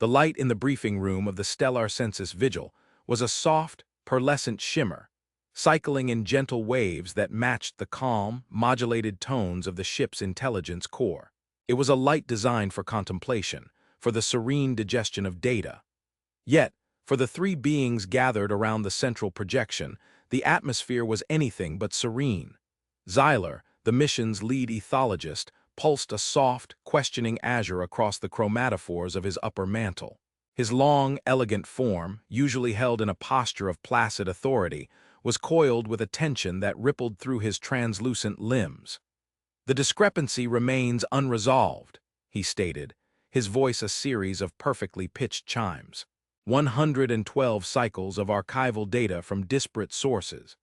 The light in the briefing room of the Stellar Census Vigil was a soft, pearlescent shimmer, cycling in gentle waves that matched the calm, modulated tones of the ship's intelligence core. It was a light designed for contemplation, for the serene digestion of data. Yet, for the three beings gathered around the central projection, the atmosphere was anything but serene. Xyler, the mission's lead ethologist, pulsed a soft, questioning azure across the chromatophores of his upper mantle. His long, elegant form, usually held in a posture of placid authority, was coiled with a tension that rippled through his translucent limbs. "The discrepancy remains unresolved," he stated, his voice a series of perfectly pitched chimes. 112 cycles of archival data from disparate sources,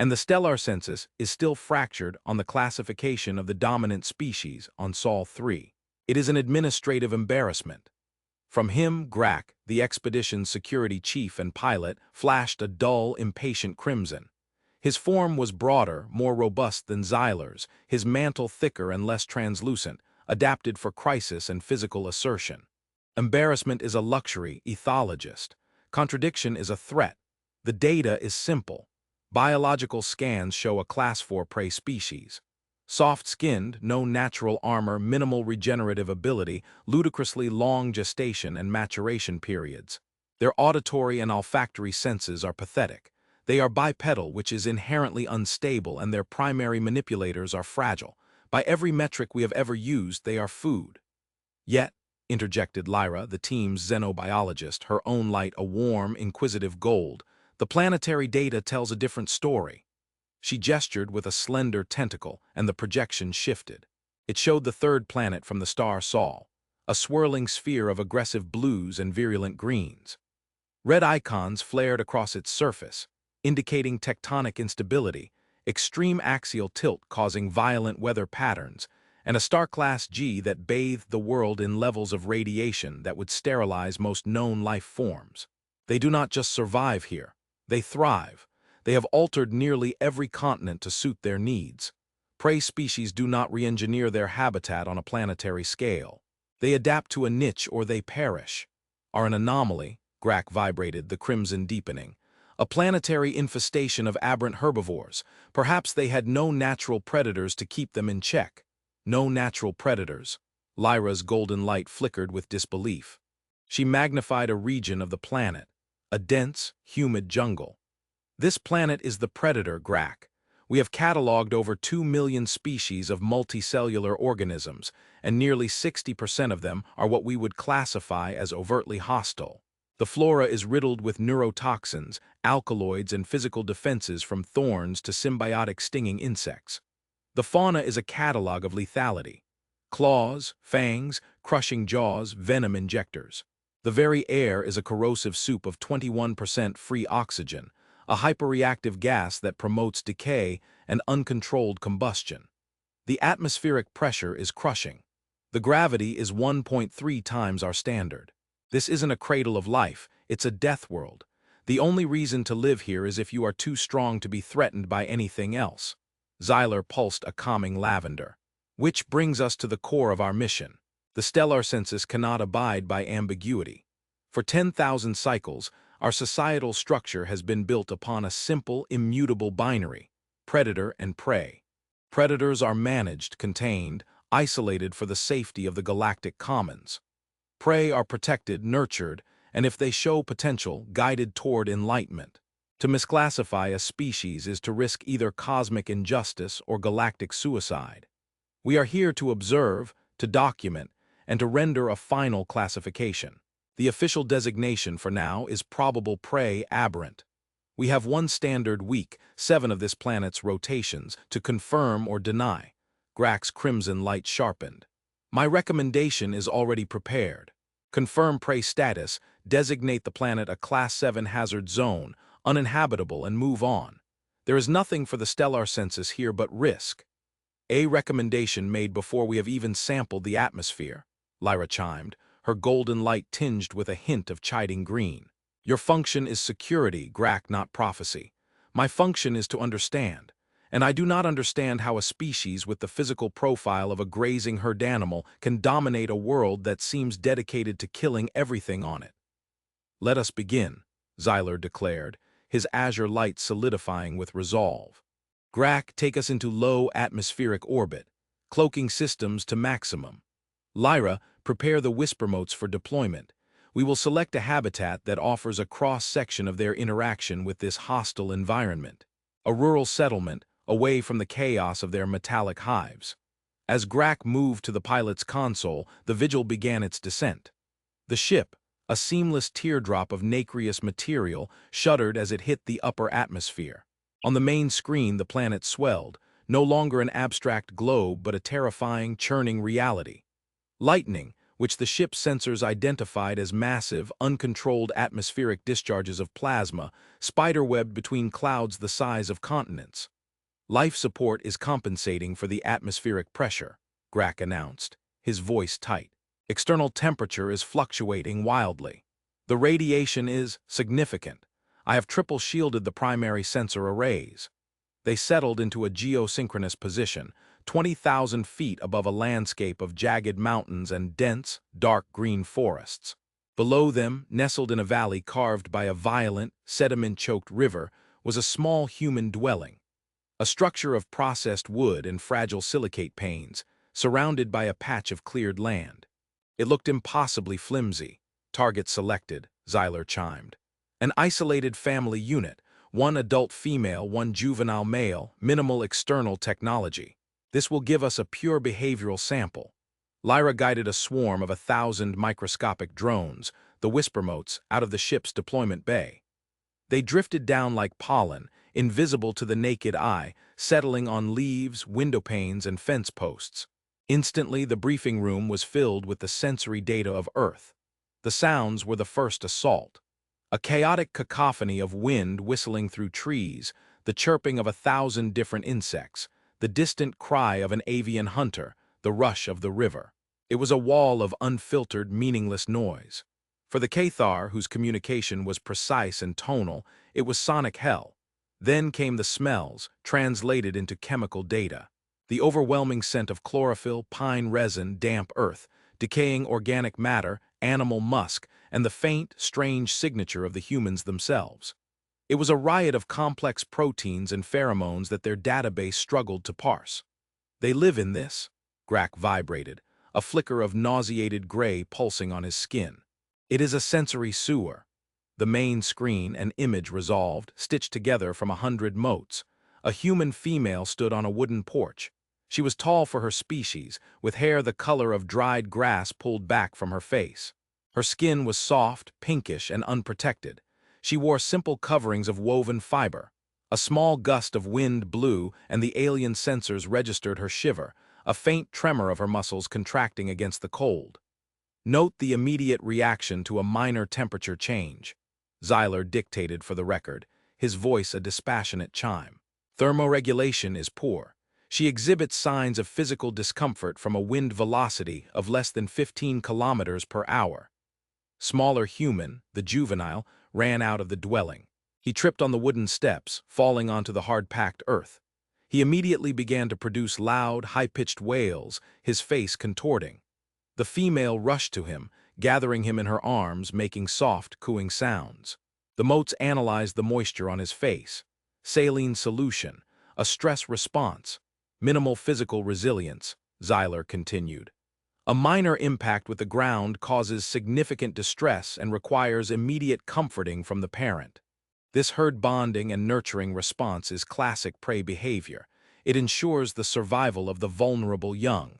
and the stellar census is still fractured on the classification of the dominant species on Sol 3. It is an administrative embarrassment. From him, Grak, the expedition's security chief and pilot, flashed a dull, impatient crimson. His form was broader, more robust than Xyler's, his mantle thicker and less translucent, adapted for crisis and physical assertion. Embarrassment is a luxury, ethologist. Contradiction is a threat. The data is simple. Biological scans show a Class 4 prey species. Soft-skinned, no natural armor, minimal regenerative ability, ludicrously long gestation and maturation periods. Their auditory and olfactory senses are pathetic. They are bipedal, which is inherently unstable, and their primary manipulators are fragile. By every metric we have ever used, they are food. Yet, interjected Lyra, the team's xenobiologist, her own light a warm, inquisitive gold, the planetary data tells a different story. She gestured with a slender tentacle, and the projection shifted. It showed the third planet from the star Sol, a swirling sphere of aggressive blues and virulent greens. Red icons flared across its surface, indicating tectonic instability, extreme axial tilt causing violent weather patterns, and a star-class G that bathed the world in levels of radiation that would sterilize most known life forms. They do not just survive here, they thrive. They have altered nearly every continent to suit their needs. Prey species do not re-engineer their habitat on a planetary scale. They adapt to a niche or they perish. Are an anomaly, Grak vibrated, the crimson deepening. A planetary infestation of aberrant herbivores. Perhaps they had no natural predators to keep them in check. No natural predators. Lyra's golden light flickered with disbelief. She magnified a region of the planet, a dense, humid jungle. This planet is the predator, Grak. We have cataloged over 2 million species of multicellular organisms, and nearly 60% of them are what we would classify as overtly hostile. The flora is riddled with neurotoxins, alkaloids, and physical defenses from thorns to symbiotic stinging insects. The fauna is a catalog of lethality. Claws, fangs, crushing jaws, venom injectors. The very air is a corrosive soup of 21% free oxygen, a hyperreactive gas that promotes decay and uncontrolled combustion. The atmospheric pressure is crushing. The gravity is 1.3 times our standard. This isn't a cradle of life, it's a death world. The only reason to live here is if you are too strong to be threatened by anything else. Xyler pulsed a calming lavender. Which brings us to the core of our mission. The stellar census cannot abide by ambiguity. For 10,000 cycles, our societal structure has been built upon a simple, immutable binary, predator and prey. Predators are managed, contained, isolated for the safety of the galactic commons. Prey are protected, nurtured, and if they show potential, guided toward enlightenment. To misclassify a species is to risk either cosmic injustice or galactic suicide. We are here to observe, to document, and to render a final classification. The official designation for now is probable prey aberrant. We have one standard week, 7 of this planet's rotations, to confirm or deny. Grak's crimson light sharpened. My recommendation is already prepared. Confirm prey status, designate the planet a Class 7 hazard zone, uninhabitable, and move on. There is nothing for the stellar census here but risk. A recommendation made before we have even sampled the atmosphere, Lyra chimed, her golden light tinged with a hint of chiding green. Your function is security, Grak, not prophecy. My function is to understand. and I do not understand how a species with the physical profile of a grazing herd animal can dominate a world that seems dedicated to killing everything on it. Let us begin, Xyler declared, his azure light solidifying with resolve. Grak, take us into low atmospheric orbit, cloaking systems to maximum. Lyra, prepare the whisper motes for deployment. We will select a habitat that offers a cross-section of their interaction with this hostile environment. A rural settlement, away from the chaos of their metallic hives. As Grak moved to the pilot's console, the Vigil began its descent. The ship, a seamless teardrop of nacreous material, shuddered as it hit the upper atmosphere. On the main screen, the planet swelled, no longer an abstract globe but a terrifying, churning reality. Lightning, which the ship's sensors identified as massive, uncontrolled atmospheric discharges of plasma, spiderwebbed between clouds the size of continents. Life support is compensating for the atmospheric pressure, Grak announced, his voice tight. External temperature is fluctuating wildly. The radiation is significant. I have triple shielded the primary sensor arrays. They settled into a geosynchronous position, 20,000 feet above a landscape of jagged mountains and dense, dark green forests. Below them, nestled in a valley carved by a violent, sediment-choked river, was a small human dwelling. A structure of processed wood and fragile silicate panes, surrounded by a patch of cleared land. It looked impossibly flimsy. Target selected, Xyler chimed. An isolated family unit, one adult female, one juvenile male, minimal external technology. This will give us a pure behavioral sample. Lyra guided a swarm of 1,000 microscopic drones, the whisper motes, out of the ship's deployment bay. They drifted down like pollen, invisible to the naked eye, settling on leaves, windowpanes, and fence posts. Instantly, the briefing room was filled with the sensory data of Earth. The sounds were the first assault. A chaotic cacophony of wind whistling through trees, the chirping of 1,000 different insects, the distant cry of an avian hunter, the rush of the river. It was a wall of unfiltered, meaningless noise. For the Cathar, whose communication was precise and tonal, it was sonic hell. Then came the smells, translated into chemical data. The overwhelming scent of chlorophyll, pine resin, damp earth, decaying organic matter, animal musk, and the faint, strange signature of the humans themselves. It was a riot of complex proteins and pheromones that their database struggled to parse. They live in this, Grak vibrated, a flicker of nauseated gray pulsing on his skin. It is a sensory sewer. The main screen, an image resolved, stitched together from 100 motes. A human female stood on a wooden porch. She was tall for her species, with hair the color of dried grass pulled back from her face. Her skin was soft, pinkish, and unprotected. She wore simple coverings of woven fiber. A small gust of wind blew, and the alien sensors registered her shiver, a faint tremor of her muscles contracting against the cold. Note the immediate reaction to a minor temperature change. Xyler dictated for the record, his voice a dispassionate chime. Thermoregulation is poor. She exhibits signs of physical discomfort from a wind velocity of less than 15 kilometers per hour. Smaller human, the juvenile, ran out of the dwelling. He tripped on the wooden steps, falling onto the hard-packed earth. He immediately began to produce loud, high-pitched wails, his face contorting. The female rushed to him, gathering him in her arms, making soft, cooing sounds. The motes analyzed the moisture on his face. Saline solution, a stress response, minimal physical resilience, Xyler continued. A minor impact with the ground causes significant distress and requires immediate comforting from the parent. This herd bonding and nurturing response is classic prey behavior. It ensures the survival of the vulnerable young.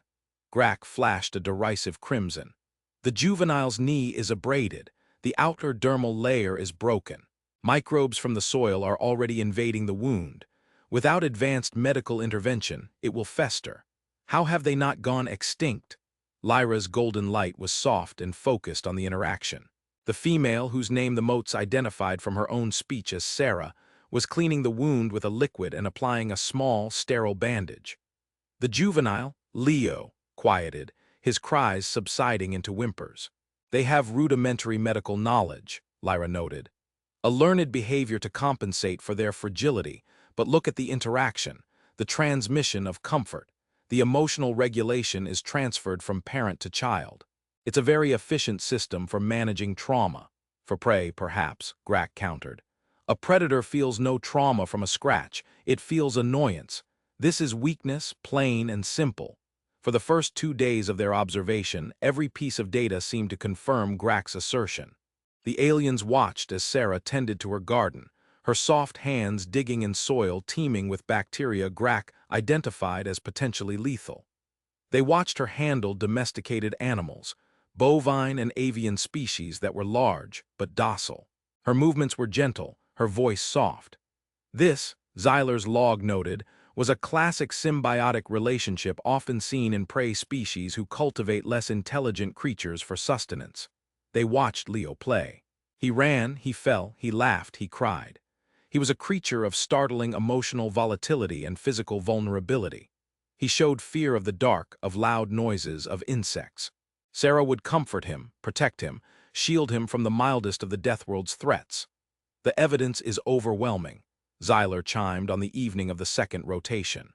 Grak flashed a derisive crimson. The juvenile's knee is abraded. The outer dermal layer is broken. Microbes from the soil are already invading the wound. Without advanced medical intervention, it will fester. How have they not gone extinct? Lyra's golden light was soft and focused on the interaction. The female, whose name the motes identified from her own speech as Sarah, was cleaning the wound with a liquid and applying a small, sterile bandage. The juvenile, Leo, quieted, his cries subsiding into whimpers. They have rudimentary medical knowledge, Lyra noted. A learned behavior to compensate for their fragility, but look at the interaction. the transmission of comfort. The emotional regulation is transferred from parent to child. It's a very efficient system for managing trauma. For prey, perhaps, Grack countered. A predator feels no trauma from a scratch, it feels annoyance. This is weakness, plain and simple. For the first 2 days of their observation, every piece of data seemed to confirm Grack's assertion. The aliens watched as Sarah tended to her garden, her soft hands digging in soil teeming with bacteria Grack identified as potentially lethal. They watched her handle domesticated animals, bovine and avian species that were large but docile. Her movements were gentle, her voice soft. This, Zeiler's log noted, was a classic symbiotic relationship often seen in prey species who cultivate less intelligent creatures for sustenance. They watched Leo play. He ran, he fell, he laughed, he cried. He was a creature of startling emotional volatility and physical vulnerability. He showed fear of the dark, of loud noises, of insects. Sarah would comfort him, protect him, shield him from the mildest of the Deathworld's threats. The evidence is overwhelming, Zeiler chimed on the evening of the second rotation.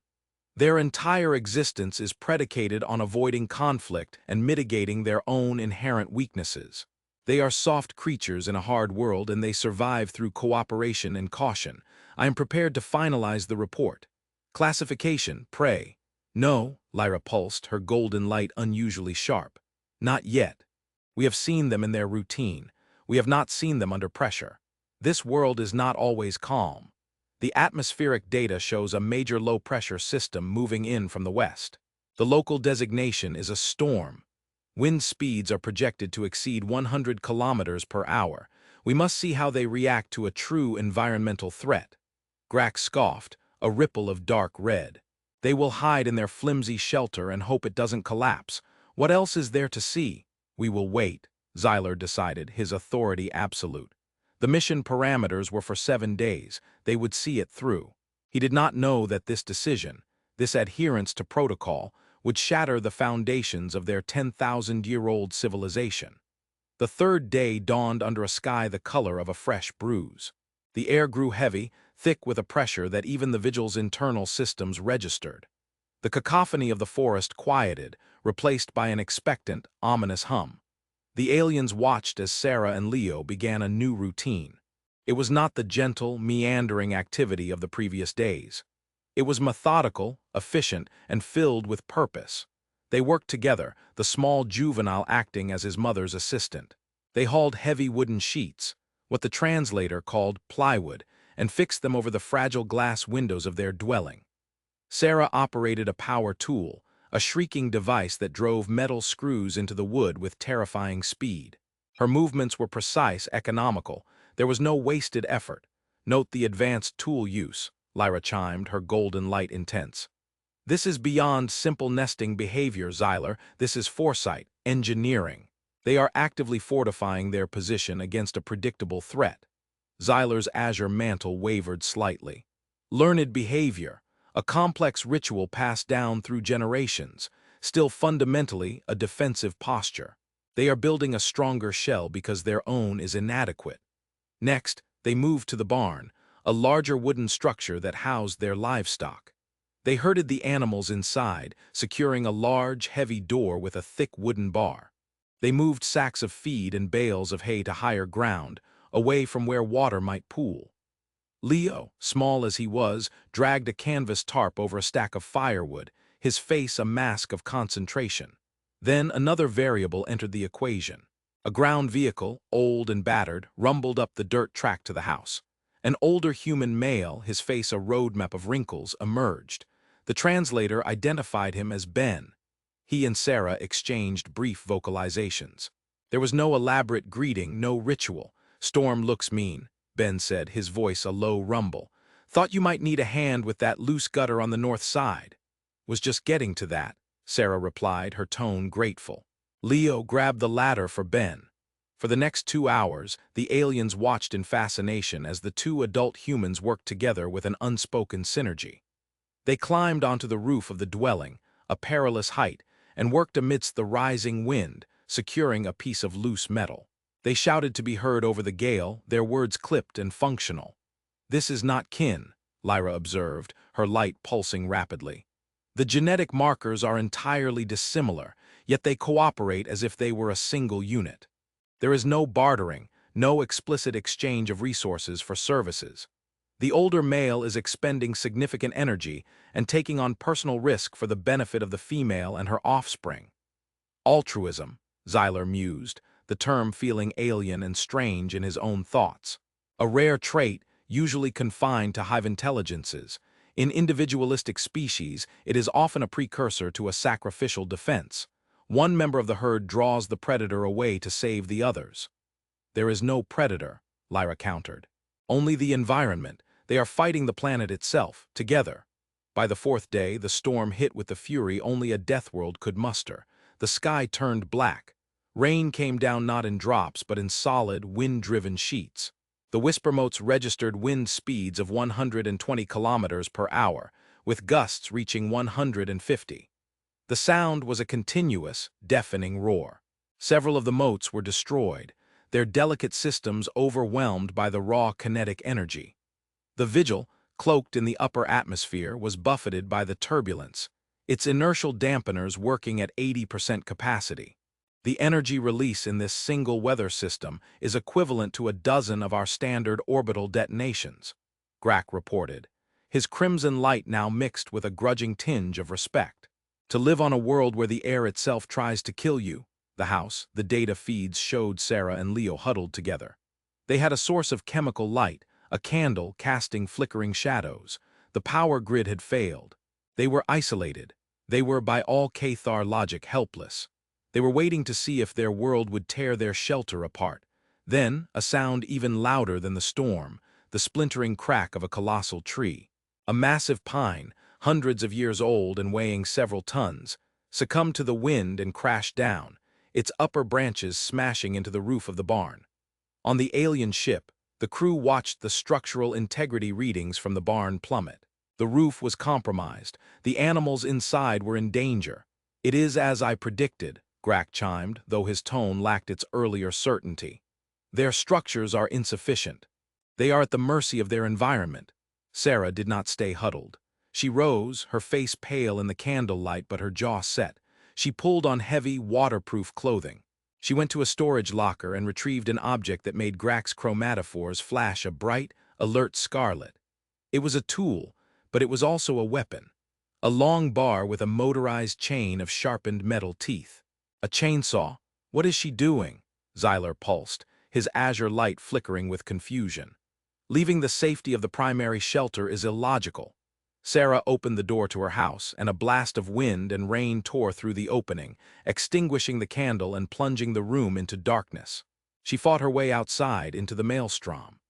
Their entire existence is predicated on avoiding conflict and mitigating their own inherent weaknesses. They are soft creatures in a hard world and they survive through cooperation and caution. I am prepared to finalize the report. Classification, prey. No, Lyra pulsed, her golden light unusually sharp. Not yet. We have seen them in their routine. We have not seen them under pressure. This world is not always calm. The atmospheric data shows a major low-pressure system moving in from the west. The local designation is a storm. Wind speeds are projected to exceed 100 kilometers per hour. We must see how they react to a true environmental threat. Grack scoffed, a ripple of dark red. They will hide in their flimsy shelter and hope it doesn't collapse. What else is there to see? We will wait, Zeiler decided, his authority absolute. The mission parameters were for 7 days. They would see it through. He did not know that this decision, this adherence to protocol, would shatter the foundations of their 10,000-year-old civilization. The third day dawned under a sky the color of a fresh bruise. The air grew heavy, thick with a pressure that even the Vigil's internal systems registered. The cacophony of the forest quieted, replaced by an expectant, ominous hum. The aliens watched as Sarah and Leo began a new routine. It was not the gentle, meandering activity of the previous days. It was methodical, efficient, and filled with purpose. They worked together, the small juvenile acting as his mother's assistant. They hauled heavy wooden sheets, what the translator called plywood, and fixed them over the fragile glass windows of their dwelling. Sarah operated a power tool, a shrieking device that drove metal screws into the wood with terrifying speed. Her movements were precise, economical. There was no wasted effort. Note the advanced tool use, Lyra chimed, her golden light intense. This is beyond simple nesting behavior, Zeiler. This is foresight, engineering. They are actively fortifying their position against a predictable threat. Zeiler's azure mantle wavered slightly. Learned behavior, a complex ritual passed down through generations, still fundamentally a defensive posture. They are building a stronger shell because their own is inadequate. Next, they moved to the barn, a larger wooden structure that housed their livestock. They herded the animals inside, securing a large, heavy door with a thick wooden bar. They moved sacks of feed and bales of hay to higher ground, away from where water might pool. Leo, small as he was, dragged a canvas tarp over a stack of firewood, his face a mask of concentration. Then another variable entered the equation. A ground vehicle, old and battered, rumbled up the dirt track to the house. An older human male, his face a roadmap of wrinkles, emerged. The translator identified him as Ben. He and Sarah exchanged brief vocalizations. There was no elaborate greeting, no ritual. "Storm looks mean," Ben said, his voice a low rumble. "Thought you might need a hand with that loose gutter on the north side." "Was just getting to that," Sarah replied, her tone grateful. Leo grabbed the ladder for Ben. For the next 2 hours, the aliens watched in fascination as the 2 adult humans worked together with an unspoken synergy. They climbed onto the roof of the dwelling, a perilous height, and worked amidst the rising wind, securing a piece of loose metal. They shouted to be heard over the gale, their words clipped and functional. "This is not kin," Lyra observed, her light pulsing rapidly. The genetic markers are entirely dissimilar, yet they cooperate as if they were a single unit. There is no bartering, no explicit exchange of resources for services. The older male is expending significant energy and taking on personal risk for the benefit of the female and her offspring. Altruism, Xyler mused, the term feeling alien and strange in his own thoughts. A rare trait, usually confined to hive intelligences. In individualistic species, it is often a precursor to a sacrificial defense. One member of the herd draws the predator away to save the others. There is no predator, Lyra countered. Only the environment. They are fighting the planet itself, together. By the fourth day, the storm hit with the fury only a Deathworld could muster. The sky turned black. Rain came down not in drops, but in solid, wind-driven sheets. The Whispermotes registered wind speeds of 120 kilometers per hour, with gusts reaching 150. The sound was a continuous, deafening roar. Several of the motes were destroyed, their delicate systems overwhelmed by the raw kinetic energy. The Vigil, cloaked in the upper atmosphere, was buffeted by the turbulence, its inertial dampeners working at 80% capacity. The energy release in this single weather system is equivalent to a dozen of our standard orbital detonations, Grack reported, his crimson light now mixed with a grudging tinge of respect. To live on a world where the air itself tries to kill you, the house, the data feeds showed Sarah and Leo huddled together. They had a source of chemical light, a candle casting flickering shadows. The power grid had failed. They were isolated. They were, by all Cathar logic, helpless. They were waiting to see if their world would tear their shelter apart. Then, a sound even louder than the storm, the splintering crack of a colossal tree. A massive pine, hundreds of years old and weighing several tons, succumbed to the wind and crashed down, its upper branches smashing into the roof of the barn. On the alien ship, the crew watched the structural integrity readings from the barn plummet. The roof was compromised. The animals inside were in danger. "It is as I predicted," Grack chimed, though his tone lacked its earlier certainty. "Their structures are insufficient. They are at the mercy of their environment." Sarah did not stay huddled. She rose, her face pale in the candlelight but her jaw set. She pulled on heavy, waterproof clothing. She went to a storage locker and retrieved an object that made Grack's chromatophores flash a bright, alert scarlet. It was a tool, but it was also a weapon. A long bar with a motorized chain of sharpened metal teeth. A chainsaw. What is she doing? Xyler pulsed, his azure light flickering with confusion. Leaving the safety of the primary shelter is illogical. Sarah opened the door to her house, and a blast of wind and rain tore through the opening, extinguishing the candle and plunging the room into darkness. She fought her way outside into the maelstrom.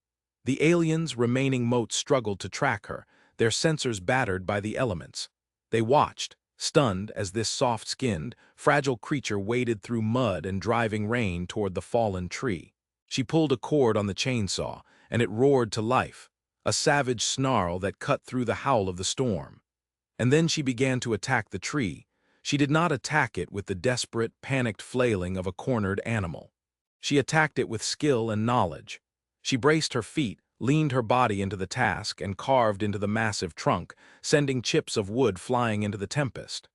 The aliens' remaining motes struggled to track her, their sensors battered by the elements. They watched, stunned as this soft-skinned, fragile creature waded through mud and driving rain toward the fallen tree. She pulled a cord on the chainsaw, and it roared to life, a savage snarl that cut through the howl of the storm. And then she began to attack the tree. She did not attack it with the desperate, panicked flailing of a cornered animal. She attacked it with skill and knowledge. She braced her feet, leaned her body into the task, and carved into the massive trunk, sending chips of wood flying into the tempest.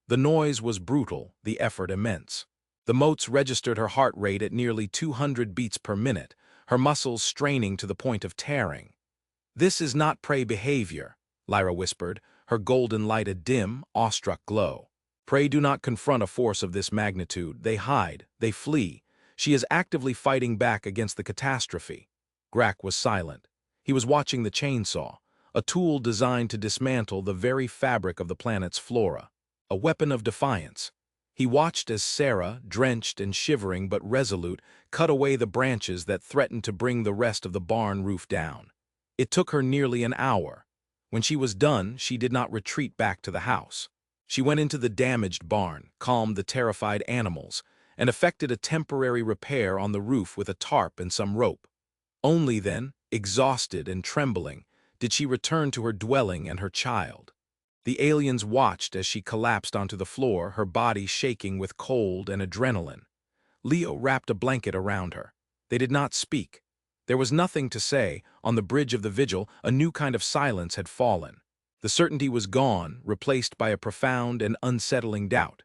The noise was brutal, the effort immense. The motes registered her heart rate at nearly 200 beats per minute, her muscles straining to the point of tearing. "This is not prey behavior," Lyra whispered, her golden light a dim, awestruck glow. "Prey do not confront a force of this magnitude. They hide, they flee. She is actively fighting back against the catastrophe." Grack was silent. He was watching the chainsaw, a tool designed to dismantle the very fabric of the planet's flora, a weapon of defiance. He watched as Sarah, drenched and shivering but resolute, cut away the branches that threatened to bring the rest of the barn roof down. It took her nearly an hour. When she was done, she did not retreat back to the house. She went into the damaged barn, calmed the terrified animals, and effected a temporary repair on the roof with a tarp and some rope. Only then, exhausted and trembling, did she return to her dwelling and her child. The aliens watched as she collapsed onto the floor, her body shaking with cold and adrenaline. Leo wrapped a blanket around her. They did not speak. There was nothing to say. On the bridge of the vigil, a new kind of silence had fallen. The certainty was gone, replaced by a profound and unsettling doubt.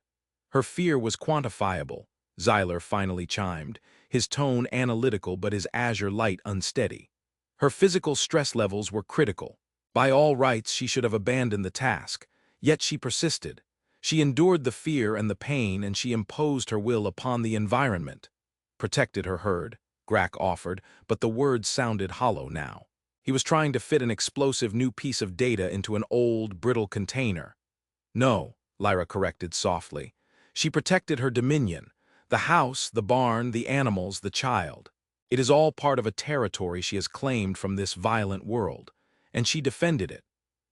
Her fear was quantifiable, Xyler finally chimed, his tone analytical but his azure light unsteady. Her physical stress levels were critical. By all rights, she should have abandoned the task. Yet she persisted. She endured the fear and the pain, and she imposed her will upon the environment. Protected her herd, Grack offered, but the words sounded hollow now. He was trying to fit an explosive new piece of data into an old, brittle container. No, Lyra corrected softly. She protected her dominion. The house, the barn, the animals, the child. It is all part of a territory she has claimed from this violent world. And she defended it.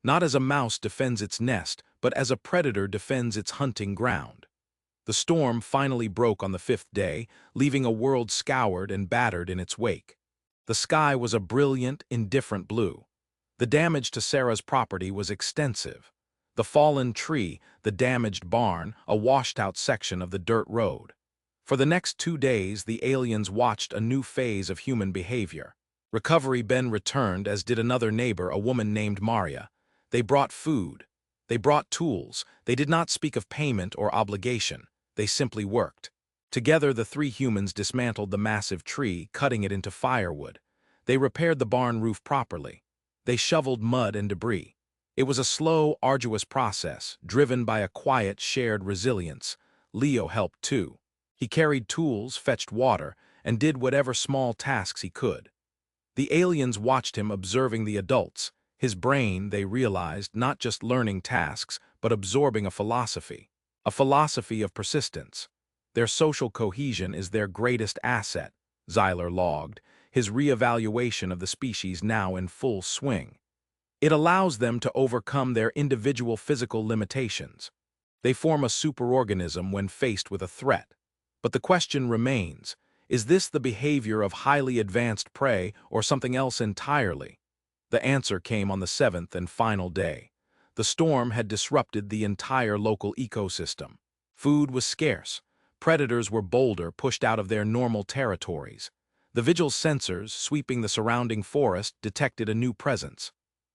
Not as a mouse defends its nest, but as a predator defends its hunting ground. The storm finally broke on the 5th day, leaving a world scoured and battered in its wake. The sky was a brilliant, indifferent blue. The damage to Sarah's property was extensive. The fallen tree, the damaged barn, a washed-out section of the dirt road. For the next 2 days, the aliens watched a new phase of human behavior. Recovery Ben returned, as did another neighbor, a woman named Maria. They brought food. They brought tools. They did not speak of payment or obligation. They simply worked. Together, the 3 humans dismantled the massive tree, cutting it into firewood. They repaired the barn roof properly. They shoveled mud and debris. It was a slow, arduous process, driven by a quiet, shared resilience. Leo helped too. He carried tools, fetched water, and did whatever small tasks he could. The aliens watched him, observing the adults. His brain, they realized, not just learning tasks, but absorbing a philosophy of persistence. Their social cohesion is their greatest asset, Xyler logged, his reevaluation of the species now in full swing. It allows them to overcome their individual physical limitations. They form a superorganism when faced with a threat. But the question remains, is this the behavior of highly advanced prey or something else entirely? The answer came on the 7th and final day. The storm had disrupted the entire local ecosystem. Food was scarce. Predators were bolder, pushed out of their normal territories. The vigil's sensors, sweeping the surrounding forest, detected a new presence.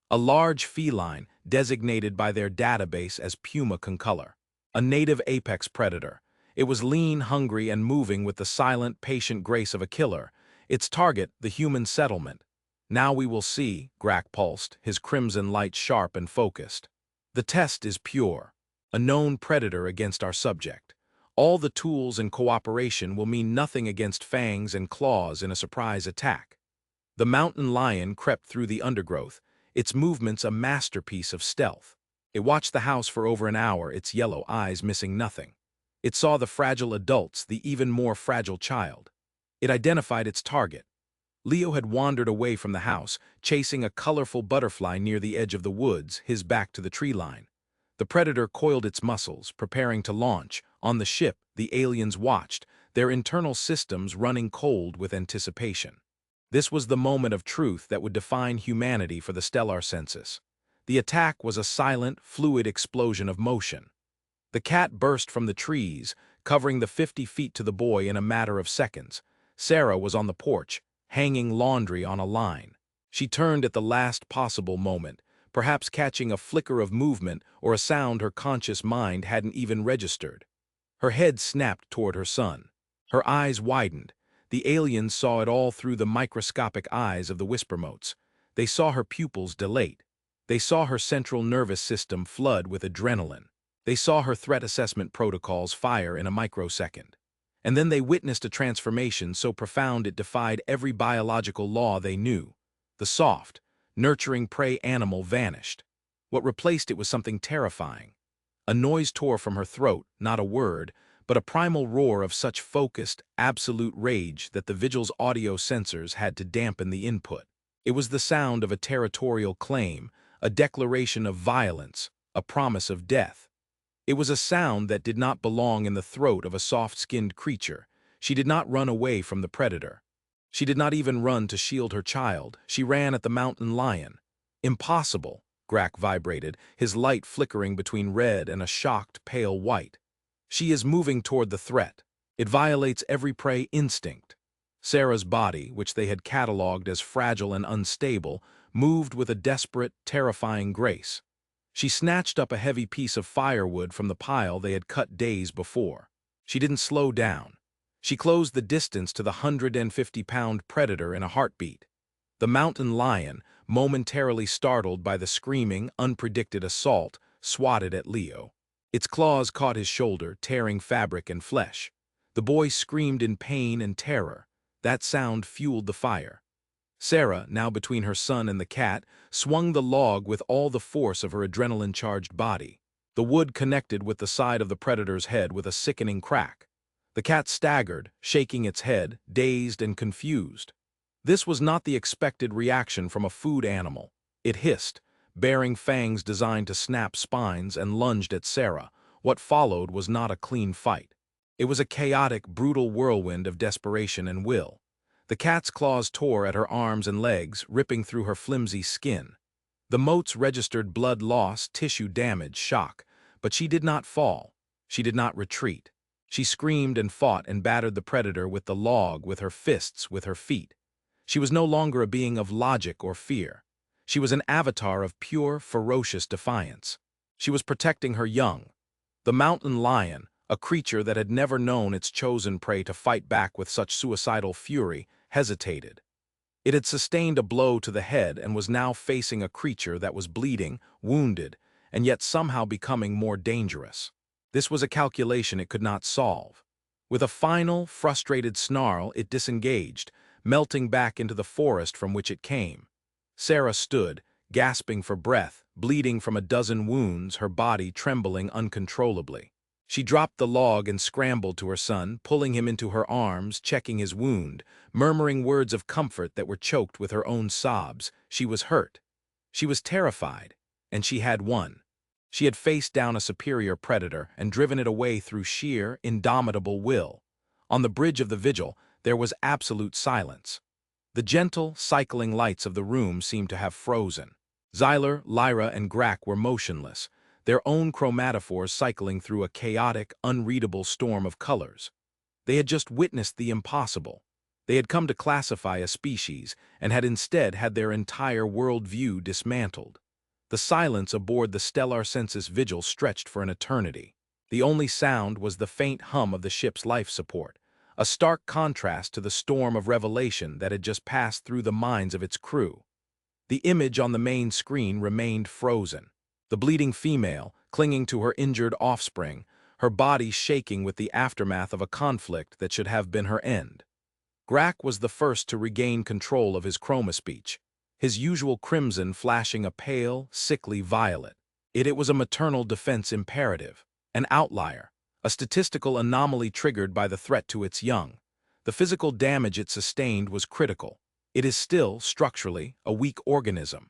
A large feline, designated by their database as Puma concolor. A native apex predator. It was lean, hungry, and moving with the silent, patient grace of a killer. Its target, the human settlement. Now we will see, Grack pulsed, his crimson light sharp and focused. The test is pure. A known predator against our subject. All the tools and cooperation will mean nothing against fangs and claws in a surprise attack. The mountain lion crept through the undergrowth, its movements a masterpiece of stealth. It watched the house for over an hour, its yellow eyes missing nothing. It saw the fragile adults, the even more fragile child. It identified its target. Leo had wandered away from the house, chasing a colorful butterfly near the edge of the woods, his back to the tree line. The predator coiled its muscles, preparing to launch. On the ship, the aliens watched, their internal systems running cold with anticipation. This was the moment of truth that would define humanity for the stellar census. The attack was a silent, fluid explosion of motion. The cat burst from the trees, covering the 50 feet to the boy in a matter of seconds. Sarah was on the porch, hanging laundry on a line. She turned at the last possible moment, perhaps catching a flicker of movement or a sound her conscious mind hadn't even registered. Her head snapped toward her son. Her eyes widened. The aliens saw it all through the microscopic eyes of the whispermotes. They saw her pupils dilate. They saw her central nervous system flood with adrenaline. They saw her threat assessment protocols fire in a microsecond. And then they witnessed a transformation so profound it defied every biological law they knew. The soft, nurturing prey animal vanished. What replaced it was something terrifying. A noise tore from her throat, not a word, but a primal roar of such focused, absolute rage that the vigil's audio sensors had to dampen the input. It was the sound of a territorial claim, a declaration of violence, a promise of death. It was a sound that did not belong in the throat of a soft-skinned creature. She did not run away from the predator. She did not even run to shield her child. She ran at the mountain lion. Impossible, Grack vibrated, his light flickering between red and a shocked, pale white. She is moving toward the threat. It violates every prey instinct. Sarah's body, which they had catalogued as fragile and unstable, moved with a desperate, terrifying grace. She snatched up a heavy piece of firewood from the pile they had cut days before. She didn't slow down. She closed the distance to the 150-pound predator in a heartbeat. The mountain lion, momentarily startled by the screaming, unpredicted assault, swatted at Leo. Its claws caught his shoulder, tearing fabric and flesh. The boy screamed in pain and terror. That sound fueled the fire. Sarah, now between her son and the cat, swung the log with all the force of her adrenaline-charged body. The wood connected with the side of the predator's head with a sickening crack. The cat staggered, shaking its head, dazed and confused. This was not the expected reaction from a food animal. It hissed, baring fangs designed to snap spines, and lunged at Sarah. What followed was not a clean fight. It was a chaotic, brutal whirlwind of desperation and will. The cat's claws tore at her arms and legs, ripping through her flimsy skin. The motes registered blood loss, tissue damage, shock, but she did not fall. She did not retreat. She screamed and fought and battered the predator with the log, with her fists, with her feet. She was no longer a being of logic or fear. She was an avatar of pure, ferocious defiance. She was protecting her young. The mountain lion, a creature that had never known its chosen prey to fight back with such suicidal fury, hesitated. It had sustained a blow to the head and was now facing a creature that was bleeding, wounded, and yet somehow becoming more dangerous. This was a calculation it could not solve. With a final, frustrated snarl, it disengaged, melting back into the forest from which it came. Sarah stood, gasping for breath, bleeding from a dozen wounds, her body trembling uncontrollably. She dropped the log and scrambled to her son, pulling him into her arms, checking his wound, murmuring words of comfort that were choked with her own sobs. She was hurt. She was terrified, and she had won. She had faced down a superior predator and driven it away through sheer, indomitable will. On the bridge of the vigil, there was absolute silence. The gentle, cycling lights of the room seemed to have frozen. Xyler, Lyra, and Grak were motionless, their own chromatophores cycling through a chaotic, unreadable storm of colors. They had just witnessed the impossible. They had come to classify a species and had instead had their entire worldview dismantled. The silence aboard the stellar census vigil stretched for an eternity. The only sound was the faint hum of the ship's life support, a stark contrast to the storm of revelation that had just passed through the minds of its crew. The image on the main screen remained frozen. The bleeding female, clinging to her injured offspring, her body shaking with the aftermath of a conflict that should have been her end. Grak was the first to regain control of his chromospeech, his usual crimson flashing a pale, sickly violet. It was a maternal defense imperative, an outlier, a statistical anomaly triggered by the threat to its young. The physical damage it sustained was critical. It is still, structurally, a weak organism.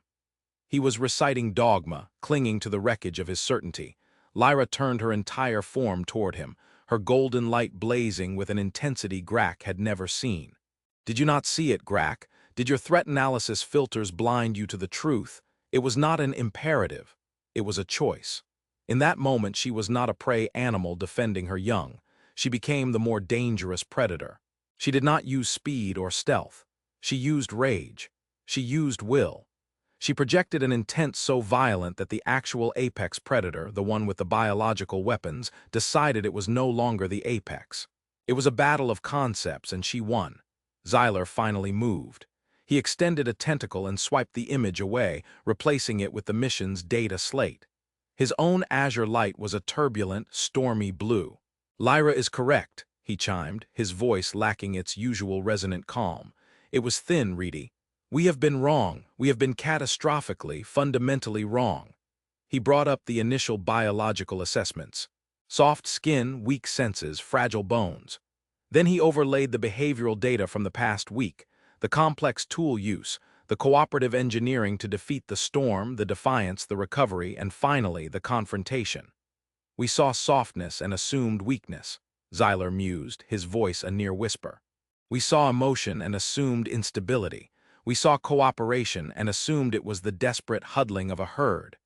He was reciting dogma, clinging to the wreckage of his certainty. Lyra turned her entire form toward him, her golden light blazing with an intensity Grak had never seen. "Did you not see it, Grak? Did your threat analysis filters blind you to the truth? It was not an imperative. It was a choice." In that moment, she was not a prey animal defending her young. She became the more dangerous predator. She did not use speed or stealth. She used rage. She used will. She projected an intent so violent that the actual apex predator, the one with the biological weapons, decided it was no longer the apex. It was a battle of concepts, and she won. Xyler finally moved. He extended a tentacle and swiped the image away, replacing it with the mission's data slate. His own azure light was a turbulent, stormy blue. "Lyra is correct," he chimed, his voice lacking its usual resonant calm. "It was thin, Reedy. We have been wrong. We have been catastrophically, fundamentally wrong." He brought up the initial biological assessments. Soft skin, weak senses, fragile bones. Then he overlaid the behavioral data from the past week, the complex tool use, the cooperative engineering to defeat the storm, the defiance, the recovery, and finally, the confrontation. "We saw softness and assumed weakness," Xyler mused, his voice a near whisper. "We saw emotion and assumed instability. We saw cooperation and assumed it was the desperate huddling of a herd.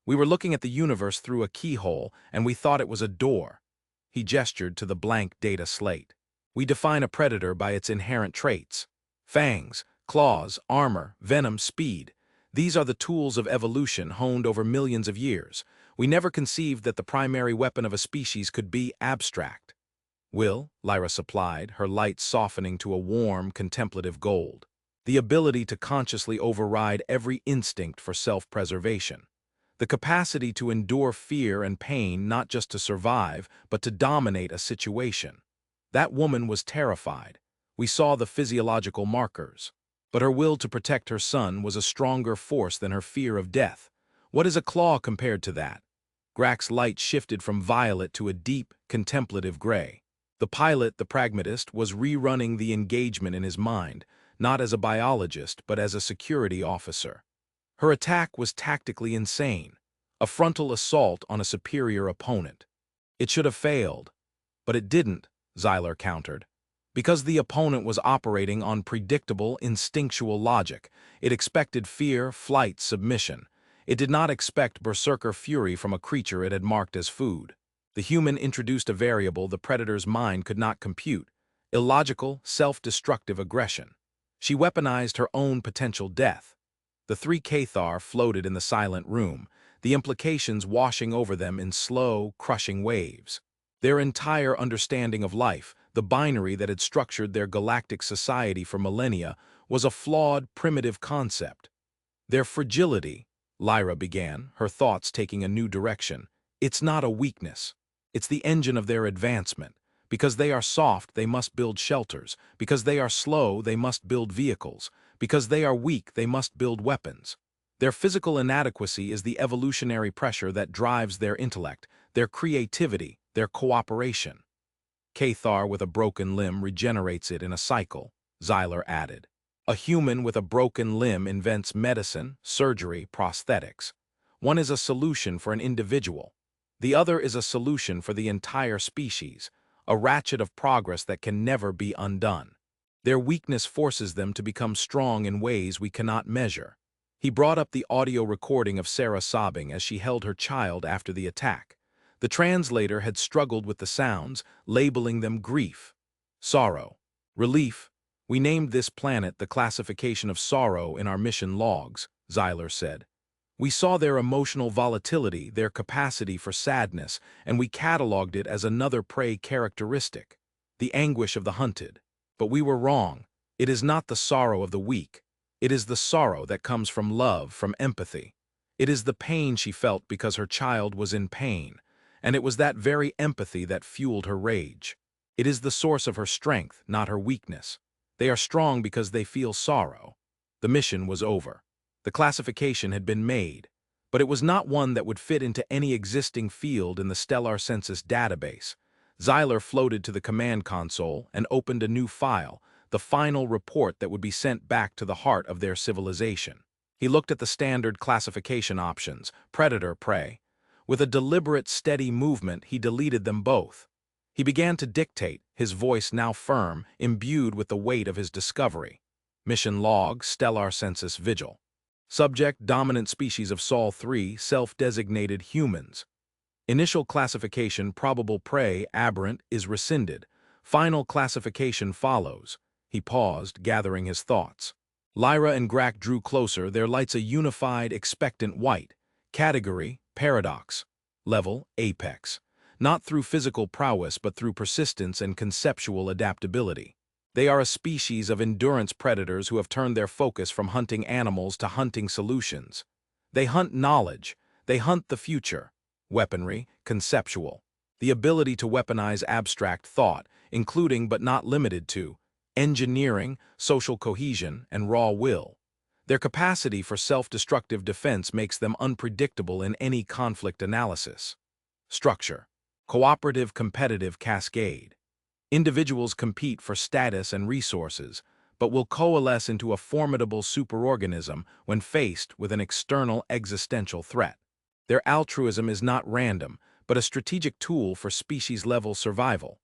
We were looking at the universe through a keyhole, and we thought it was a door." He gestured to the blank data slate. We define a predator by its inherent traits. Fangs, claws, armor, venom, speed. These are the tools of evolution honed over millions of years. We never conceived that the primary weapon of a species could be abstract. Will, Lyra supplied, her light softening to a warm, contemplative gold. The ability to consciously override every instinct for self-preservation. The capacity to endure fear and pain not just to survive, but to dominate a situation. That woman was terrified. We saw the physiological markers. But her will to protect her son was a stronger force than her fear of death. What is a claw compared to that? Grack's light shifted from violet to a deep, contemplative gray. The pilot, the pragmatist, was rerunning the engagement in his mind, not as a biologist, but as a security officer. Her attack was tactically insane, a frontal assault on a superior opponent. It should have failed, but it didn't, Xyler countered. Because the opponent was operating on predictable, instinctual logic. It expected fear, flight, submission. It did not expect berserker fury from a creature it had marked as food. The human introduced a variable the predator's mind could not compute: illogical, self-destructive aggression. She weaponized her own potential death. The three Cathar floated in the silent room, the implications washing over them in slow, crushing waves. Their entire understanding of life, the binary that had structured their galactic society for millennia, was a flawed, primitive concept. Their fragility, Lyra began, her thoughts taking a new direction. It's not a weakness. It's the engine of their advancement. Because they are soft, they must build shelters. Because they are slow, they must build vehicles. Because they are weak, they must build weapons. Their physical inadequacy is the evolutionary pressure that drives their intellect, their creativity, their cooperation. Cathar with a broken limb regenerates it in a cycle, Xyler added. A human with a broken limb invents medicine, surgery, prosthetics. One is a solution for an individual. The other is a solution for the entire species, a ratchet of progress that can never be undone. Their weakness forces them to become strong in ways we cannot measure. He brought up the audio recording of Sarah sobbing as she held her child after the attack. The translator had struggled with the sounds, labeling them grief, sorrow, relief. We named this planet the classification of sorrow in our mission logs, Xyler said. We saw their emotional volatility, their capacity for sadness, and we cataloged it as another prey characteristic, the anguish of the hunted. But we were wrong. It is not the sorrow of the weak. It is the sorrow that comes from love, from empathy. It is the pain she felt because her child was in pain, and it was that very empathy that fueled her rage. It is the source of her strength, not her weakness. They are strong because they feel sorrow. The mission was over. The classification had been made, but it was not one that would fit into any existing field in the Stellar Census database. Xyler floated to the command console and opened a new file, the final report that would be sent back to the heart of their civilization. He looked at the standard classification options, predator, prey. With a deliberate, steady movement, he deleted them both. He began to dictate, his voice now firm, imbued with the weight of his discovery. Mission log, Stellar Census Vigil. Subject, dominant species of Sol 3, self-designated humans. Initial classification, probable prey, aberrant, is rescinded. Final classification follows. He paused, gathering his thoughts. Lyra and Grack drew closer, their lights a unified, expectant white. Category, paradox. Level, apex. Not through physical prowess, but through persistence and conceptual adaptability. They are a species of endurance predators who have turned their focus from hunting animals to hunting solutions. They hunt knowledge. They hunt the future. Weaponry, conceptual. The ability to weaponize abstract thought, including but not limited to engineering, social cohesion, and raw will. Their capacity for self-destructive defense makes them unpredictable in any conflict analysis. Structure. Cooperative competitive cascade. Individuals compete for status and resources, but will coalesce into a formidable superorganism when faced with an external existential threat. Their altruism is not random, but a strategic tool for species-level survival.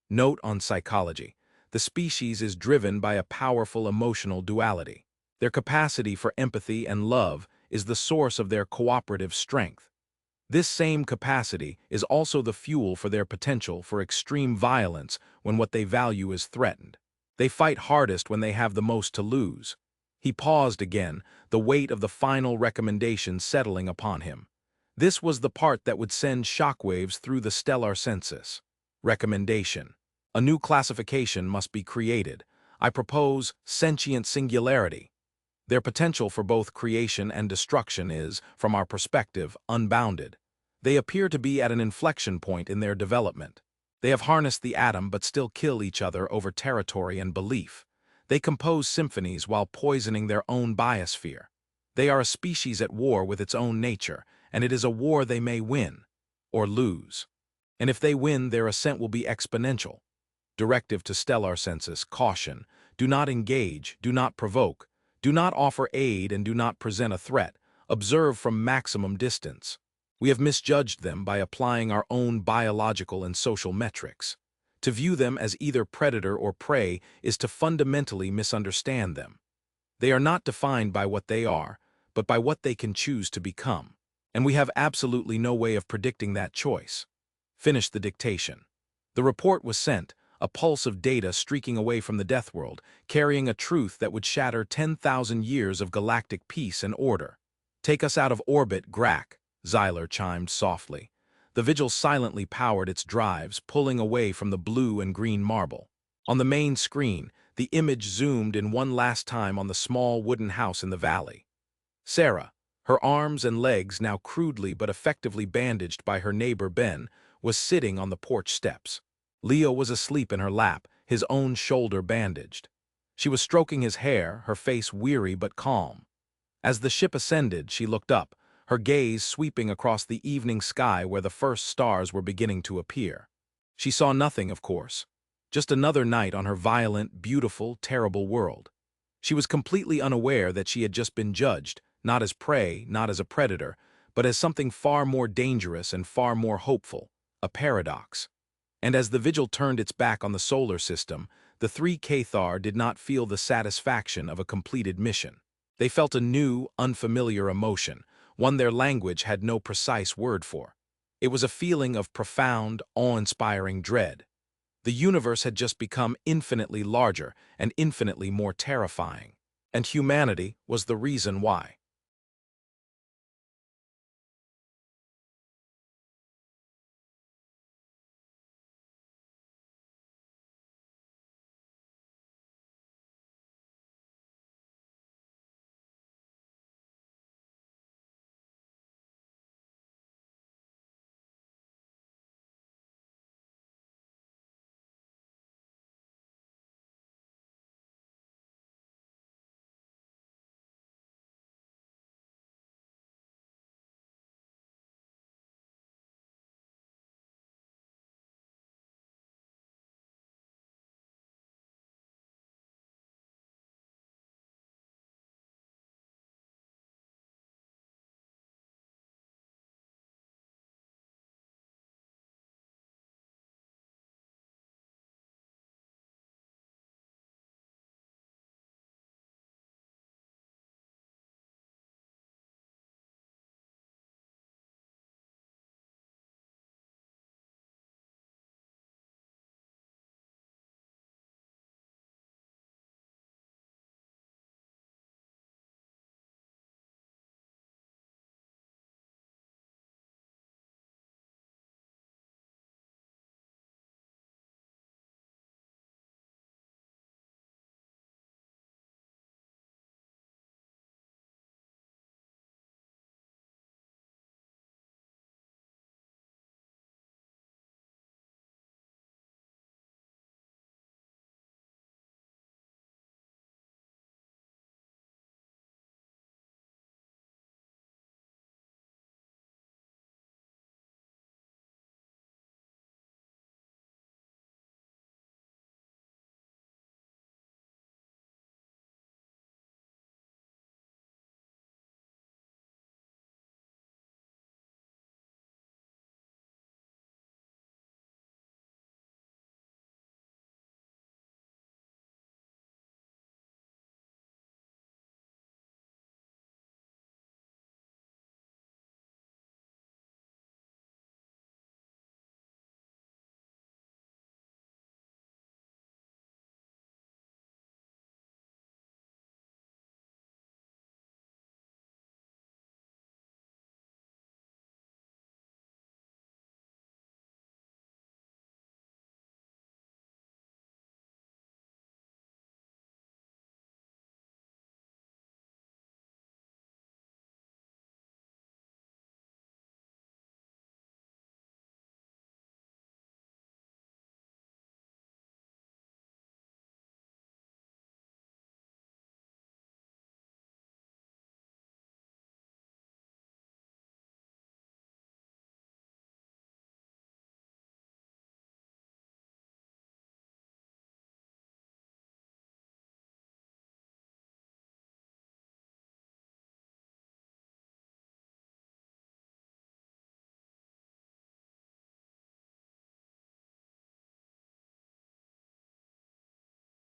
Note on psychology. The species is driven by a powerful emotional duality. Their capacity for empathy and love is the source of their cooperative strength. This same capacity is also the fuel for their potential for extreme violence when what they value is threatened. They fight hardest when they have the most to lose. He paused again, the weight of the final recommendation settling upon him. This was the part that would send shockwaves through the stellar census. Recommendation. A new classification must be created. I propose sentient singularity. Their potential for both creation and destruction is, from our perspective, unbounded. They appear to be at an inflection point in their development. They have harnessed the atom but still kill each other over territory and belief. They compose symphonies while poisoning their own biosphere. They are a species at war with its own nature, and it is a war they may win or lose. And if they win, their ascent will be exponential. Directive to stellar census, caution. Do not engage, do not provoke. Do not offer aid and do not present a threat. Observe from maximum distance. We have misjudged them by applying our own biological and social metrics. To view them as either predator or prey is to fundamentally misunderstand them. They are not defined by what they are, but by what they can choose to become. And we have absolutely no way of predicting that choice. Finish the dictation. The report was sent, a pulse of data streaking away from the Deathworld, carrying a truth that would shatter 10,000 years of galactic peace and order. Take us out of orbit, Grak, Xyler chimed softly. The Vigil silently powered its drives, pulling away from the blue and green marble. On the main screen, the image zoomed in one last time on the small wooden house in the valley. Sarah, her arms and legs now crudely but effectively bandaged by her neighbor Ben, was sitting on the porch steps. Leo was asleep in her lap, his own shoulder bandaged. She was stroking his hair, her face weary but calm. As the ship ascended, she looked up, her gaze sweeping across the evening sky where the first stars were beginning to appear. She saw nothing, of course. Just another night on her violent, beautiful, terrible world. She was completely unaware that she had just been judged, not as prey, not as a predator, but as something far more dangerous and far more hopeful, a paradox. And as the Vigil turned its back on the solar system, the three Cathar did not feel the satisfaction of a completed mission. They felt a new, unfamiliar emotion, one their language had no precise word for. It was a feeling of profound, awe-inspiring dread. The universe had just become infinitely larger and infinitely more terrifying. And humanity was the reason why.